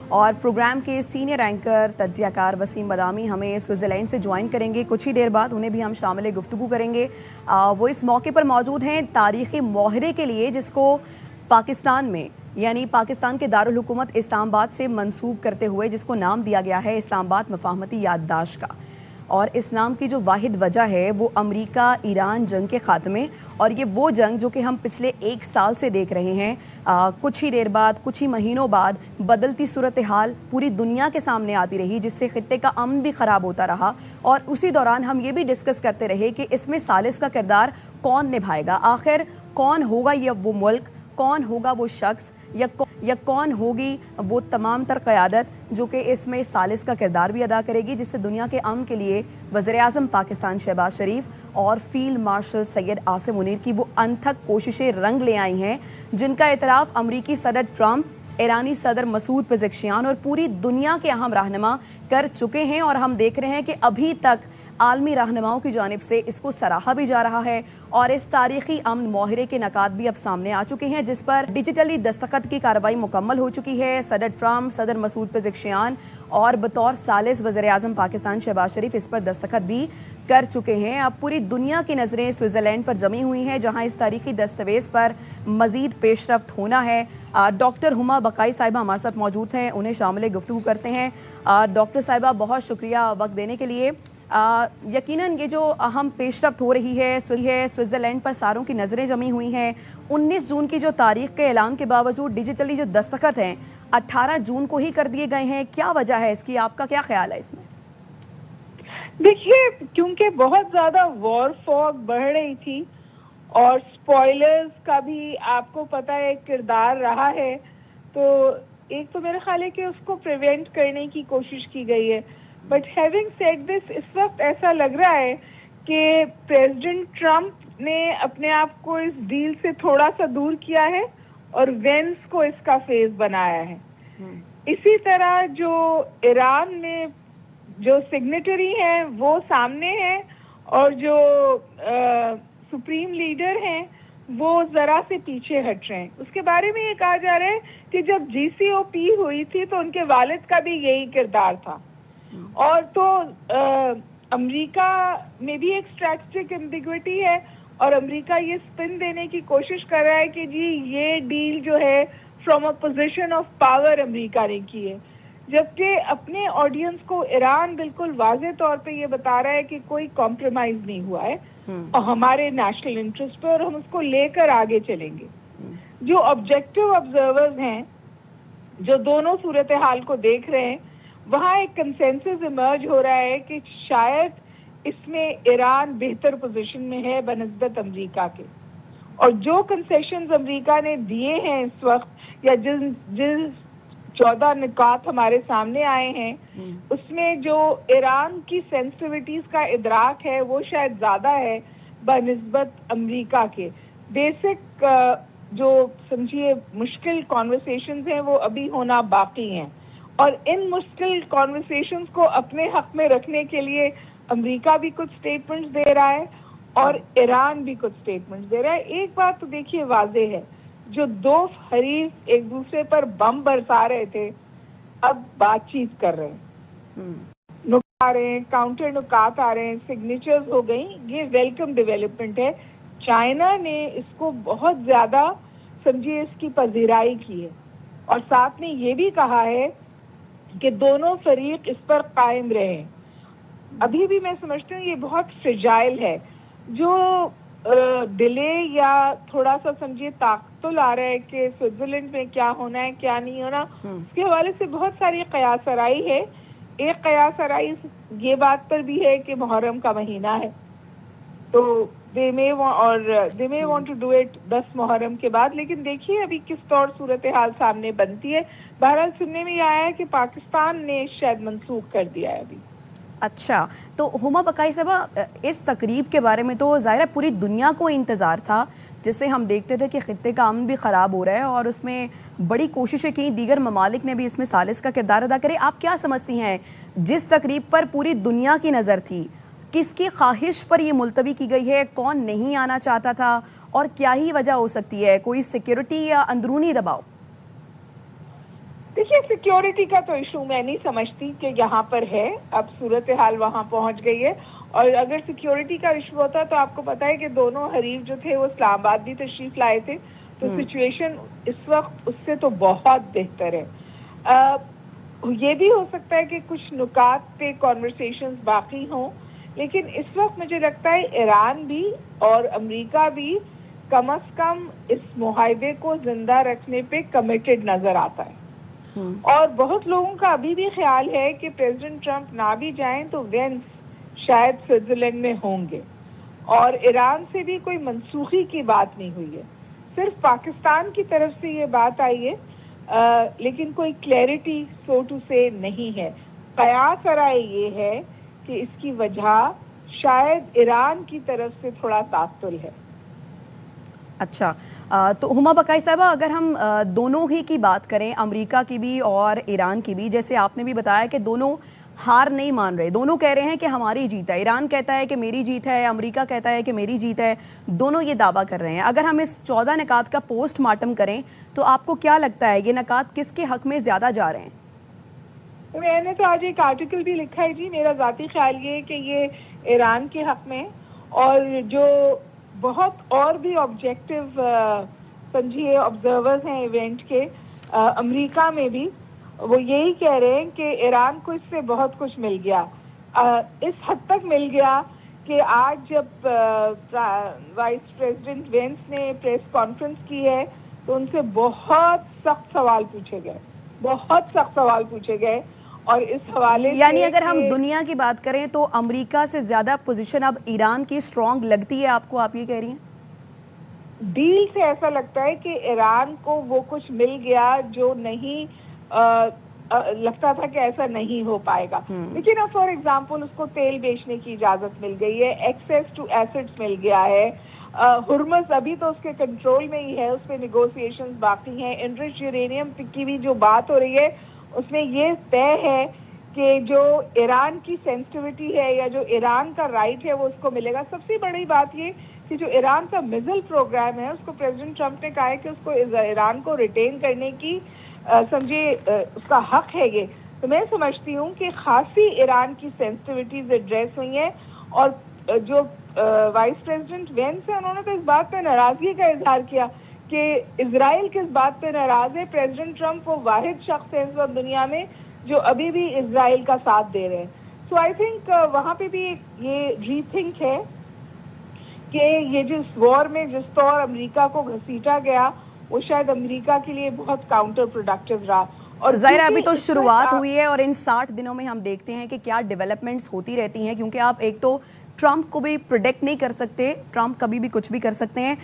اور پروگرام کے senior anchor تجزیہ کار وسیم بادامی ہمیں سوئٹزرلینڈ سے جوائن کریں گے کچھ ہی دیر بعد. انہیں بھی ہم شامل گفتگو کریں گے. وہ اس موقع پر موجود ہیں تاریخی معاہدے کے لیے جس کو پاکستان میں یعنی پاکستان کے دارالحکومت اسلام آباد سے منسوب کرتے ہوئے جس کو نام دیا گیا ہے اسلام آباد مفاہمتی یادداشت کا. اور اس نام کی جو واحد وجہ ہے وہ امریکہ ایران جنگ کے خاتمے اور یہ وہ جنگ جو کہ ہم پچھلے 1 سال سے دیکھ رہے ہیں. کچھ ہی دیر بعد کچھ ہی مہینوں بعد بدلتی صورتحال پوری دنیا کے سامنے آتی رہی جس سے خطے کا امن بھی خراب ہوتا رہا. اور اسی دوران ہم یہ بھی ڈسکس کرتے رہے کہ اس میں ثالث کا کردار کون نبھائے گا, آخر کون ہوگا یہ وہ ملک, کون ہوگا وہ شخص یا کون ہوگی وہ تمام تر قیادت جو کہ اس میں ثالث کا کردار بھی ادا کرے گی, جس سے دنیا کے امن کے لیے وزیراعظم پاکستان شہباز شریف اور فیلڈ مارشل سید عاصم منیر کی وہ انتھک کوششیں رنگ لے آئی ہیں جن کا اعتراف امریکی صدر ٹرمپ, ایرانی صدر مسعود پزشکیان اور پوری دنیا کے اہم رہنما کر چکے ہیں. اور ہم دیکھ رہے ہیں کہ ابھی تک عالمی رہنماؤں کی جانب سے اس کو سراہا بھی جا رہا ہے اور اس تاریخی امن معاہدے کے نکات بھی اب سامنے آ چکے ہیں جس پر ڈیجیٹلی دستخط کی کارروائی مکمل ہو چکی ہے. صدر ٹرمپ, صدر مسعود پزشکیان اور بطور ثالث وزیراعظم پاکستان شہباز شریف اس پر دستخط بھی کر چکے ہیں. اب پوری دنیا کی نظریں سوئٹزرلینڈ پر جمی ہوئی ہیں جہاں اس تاریخی دستاویز پر مزید پیش رفت ہونا ہے. ڈاکٹر ہما بقائی صاحبہ ہمارے ساتھ موجود ہیں, انہیں شامل گفتگو کرتے ہیں. ڈاکٹر صاحبہ بہت شکریہ وقت دینے کے لیے. یقیناً یہ جو اہم پیش رفت ہو رہی ہے سوئٹزرلینڈ پر ساروں کی نظریں جمی ہوئی ہیں. 19 جون کی جو تاریخ کے اعلان کے باوجود ڈیجیٹلی جو دستخط ہیں 18 جون کو ہی کر دیے گئے ہیں, کیا وجہ ہے اس کی, آپ کا کیا خیال ہے اس میں؟ دیکھیے, کیونکہ بہت زیادہ وار فوگ بڑھ رہی تھی اور سپوائلرز کا بھی آپ کو پتہ ہے کردار رہا ہے, تو ایک تو میرا خیال ہے کہ اس کو پریونٹ کرنے کی کوشش کی گئی ہے. بٹ ہیونگ سیڈ دس, اس وقت ایسا لگ رہا ہے کہ پریزیڈنٹ ٹرمپ نے اپنے آپ کو اس ڈیل سے تھوڑا سا دور کیا ہے اور وینس کو اس کا فیس بنایا ہے. اسی طرح جو ایران میں جو سگنیٹری ہیں وہ سامنے ہیں اور جو سپریم لیڈر ہیں وہ ذرا سے پیچھے ہٹ رہے ہیں. اس کے بارے میں یہ کہا جا رہا ہے کہ جب GCPOA ہوئی تھی تو ان کے والد کا بھی یہی کردار تھا. اور تو امریکہ میں بھی ایک اسٹریٹجک ایمبیگوٹی ہے اور امریکہ یہ سپن دینے کی کوشش کر رہا ہے کہ جی یہ ڈیل جو ہے from a position of power امریکہ نے کی ہے, جبکہ اپنے آڈینس کو ایران بالکل واضح طور پہ یہ بتا رہا ہے کہ کوئی کمپرومائز نہیں ہوا ہے اور ہمارے نیشنل انٹرسٹ پہ, اور ہم اس کو لے کر آگے چلیں گے. جو آبجیکٹو آبزرورز ہیں جو دونوں صورتحال کو دیکھ رہے ہیں وہاں ایک کنسنسس ایمرج ہو رہا ہے کہ شاید اس میں ایران بہتر پوزیشن میں ہے بنسبت امریکہ کے, اور جو کنسیشنز امریکہ نے دیے ہیں اس وقت یا جن 14 نکات ہمارے سامنے آئے ہیں اس میں جو ایران کی سینسٹیوٹیز کا ادراک ہے وہ شاید زیادہ ہے بنسبت امریکہ کے. بیسک جو سمجھیے مشکل کانورسیشنز ہیں وہ ابھی ہونا باقی ہیں, اور ان مشکل کانورسیشنز کو اپنے حق میں رکھنے کے لیے امریکہ بھی کچھ سٹیٹمنٹس دے رہا ہے اور ایران بھی کچھ سٹیٹمنٹس دے رہا ہے. ایک بات تو دیکھیے واضح ہے, جو دو حریف ایک دوسرے پر بم برسا رہے تھے اب بات چیت کر رہے ہیں, نکات آ رہے ہیں, کاؤنٹر نکات آ رہے ہیں, سگنیچرز ہو گئی. یہ ویلکم ڈیولپمنٹ ہے. چائنا نے اس کو بہت زیادہ سمجھیے اس کی پذیرائی کی ہے اور ساتھ میں یہ بھی کہا ہے کہ دونوں فریق اس پر قائم رہیں. ابھی بھی میں سمجھتی ہوں یہ بہت فریجائل ہے. جو ڈیلے یا تھوڑا سا سمجھیے تعطل آ رہا ہے کہ سوئٹزرلینڈ میں کیا ہونا ہے کیا نہیں ہونا, اس کے حوالے سے بہت ساری قیاس آرائی ہے. ایک قیاس آرائی یہ بات پر بھی ہے کہ محرم کا مہینہ ہے تو دے میں وانٹ ٹو ڈو اٹ 10 محرم کے بعد, لیکن دیکھیے ابھی کس طور صورتحال سامنے بنتی ہے. بہرحال سننے میں یہ آیا ہے کہ پاکستان نے شاید منسوخ کر دیا ہے ابھی. اچھا, تو ہما بقائی صاحبہ اس تقریب کے بارے میں تو ظاہر ہے پوری دنیا کو انتظار تھا جس سے ہم دیکھتے تھے کہ خطے کا امن بھی خراب ہو رہا ہے اور اس میں بڑی کوششیں کی, دیگر ممالک نے بھی اس میں ثالث کا کردار ادا کرے. آپ کیا سمجھتی ہیں جس تقریب پر پوری دنیا کی نظر تھی کس کی خواہش پر یہ ملتوی کی گئی ہے, کون نہیں آنا چاہتا تھا اور کیا ہی وجہ ہو سکتی ہے, کوئی سیکیورٹی یا اندرونی دباؤ؟ دیکھیے سیکیورٹی کا تو ایشو میں نہیں سمجھتی کہ یہاں پر ہے، اب صورتحال وہاں پہنچ گئی ہے، اور اگر سیکیورٹی کا ایشو ہوتا تو آپ کو پتا ہے کہ دونوں حریف جو تھے وہ اسلام آباد بھی تشریف لائے تھے، تو سچویشن اس وقت اس سے تو بہت بہتر ہے۔ یہ بھی ہو سکتا ہے کہ کچھ نکات پہ کانورسیشنز باقی ہوں، لیکن اس وقت مجھے لگتا ہے ایران بھی اور امریکہ بھی کم از کم اس معاہدے کو زندہ رکھنے پہ کمیٹڈ نظر آتا ہے۔ اور بہت لوگوں کا ابھی بھی خیال ہے کہ پریزیڈنٹ ٹرمپ نہ بھی جائیں تو وینس شاید سوئٹزرلینڈ میں ہوں گے، اور ایران سے بھی کوئی منسوخی کی بات نہیں ہوئی ہے، صرف پاکستان کی طرف سے یہ بات آئی ہے، لیکن کوئی کلیئرٹی سو ٹو سے نہیں ہے۔ قیاس رائے یہ ہے کہ اس کی وجہ شاید ایران کی طرف سے تھوڑا تعطل ہے۔ اچھا، تو ہما بقائی صاحبہ، اگر ہم دونوں ہی کی بات کریں، امریکہ کی بھی اور ایران کی بھی، جیسے آپ نے بھی بتایا کہ دونوں ہار نہیں مان رہے، دونوں کہہ رہے ہیں کہ ہماری جیت ہے، ایران کہتا ہے کہ میری جیت ہے، امریکہ کہتا ہے کہ میری جیت ہے، دونوں یہ دعویٰ کر رہے ہیں۔ اگر ہم اس 14 نکات کا پوسٹ مارٹم کریں تو آپ کو کیا لگتا ہے یہ نکات کس کے حق میں زیادہ جا رہے ہیں؟ میں نے تو آج ایک آرٹیکل بھی لکھا ہے جی، میرا ذاتی خیال یہ ہے کہ یہ ایران کے حق میں، اور جو بہت اور بھی آبجیکٹو سمجھیے آبزرورز ہیں ایونٹ کے امریکہ میں بھی، وہ یہی کہہ رہے ہیں کہ ایران کو اس سے بہت کچھ مل گیا، اس حد تک مل گیا کہ آج جب وائس پریزیڈنٹ وینس نے پریس کانفرنس کی ہے تو ان سے بہت سخت سوال پوچھے گئے، بہت سخت سوال پوچھے گئے، اور اس حوالے سے یعنی اگر ہم دنیا کی بات کریں تو امریکہ سے زیادہ پوزیشن اب ایران کی سٹرونگ لگتی ہے آپ کو، آپ یہ کہہ رہی ہیں؟ ڈیل سے ایسا لگتا ہے کہ ایران کو وہ کچھ مل گیا جو نہیں لگتا تھا کہ ایسا نہیں ہو پائے گا، لیکن اب فار ایگزامپل اس کو تیل بیچنے کی اجازت مل گئی ہے، ایکسیس ٹو ایسٹس مل گیا ہے، ہرمز ابھی تو اس کے کنٹرول میں ہی ہے، اس پہ نیگوسیشنز باقی ہیں، انرچ یورینیم کی بھی جو بات ہو رہی ہے اس میں یہ طے ہے کہ جو ایران کی سینسٹیوٹی ہے یا جو ایران کا رائٹ ہے وہ اس کو ملے گا۔ سب سے بڑی بات یہ کہ جو ایران کا میزل پروگرام ہے اس کو پریزیڈنٹ ٹرمپ نے کہا ہے کہ اس کو ایران کو ریٹین کرنے کی سمجھے اس کا حق ہے یہ، تو میں سمجھتی ہوں کہ خاصی ایران کی سینسٹیوٹیز ایڈریس ہوئی ہیں، اور جو وائس پریزیڈنٹ وینس ہے انہوں نے تو اس بات پہ ناراضگی کا اظہار کیا کہ اسرائیل کس بات پہ ناراض ہے، پریزیڈنٹ ٹرمپ وہ واحد شخص ہے اس وقت دنیا میں جو ابھی بھی اسرائیل کا ساتھ دے رہے ہیں۔ سو آئی تھنک وہاں پہ بھی یہ ری تھنک ہے کہ یہ جس وار میں جس طور امریکہ کو گھسیٹا گیا وہ شاید امریکہ کے لیے بہت کاؤنٹر پروڈکٹیو رہا، اور ظاہر ابھی تو شروعات ہوئی ہے، اور ان 60 دنوں میں ہم دیکھتے ہیں کہ کیا ڈیولپمنٹس ہوتی رہتی ہیں، کیونکہ آپ ایک تو ٹرمپ کو بھی پروڈکٹ نہیں کر سکتے، ٹرمپ کبھی بھی کچھ بھی کر سکتے ہیں۔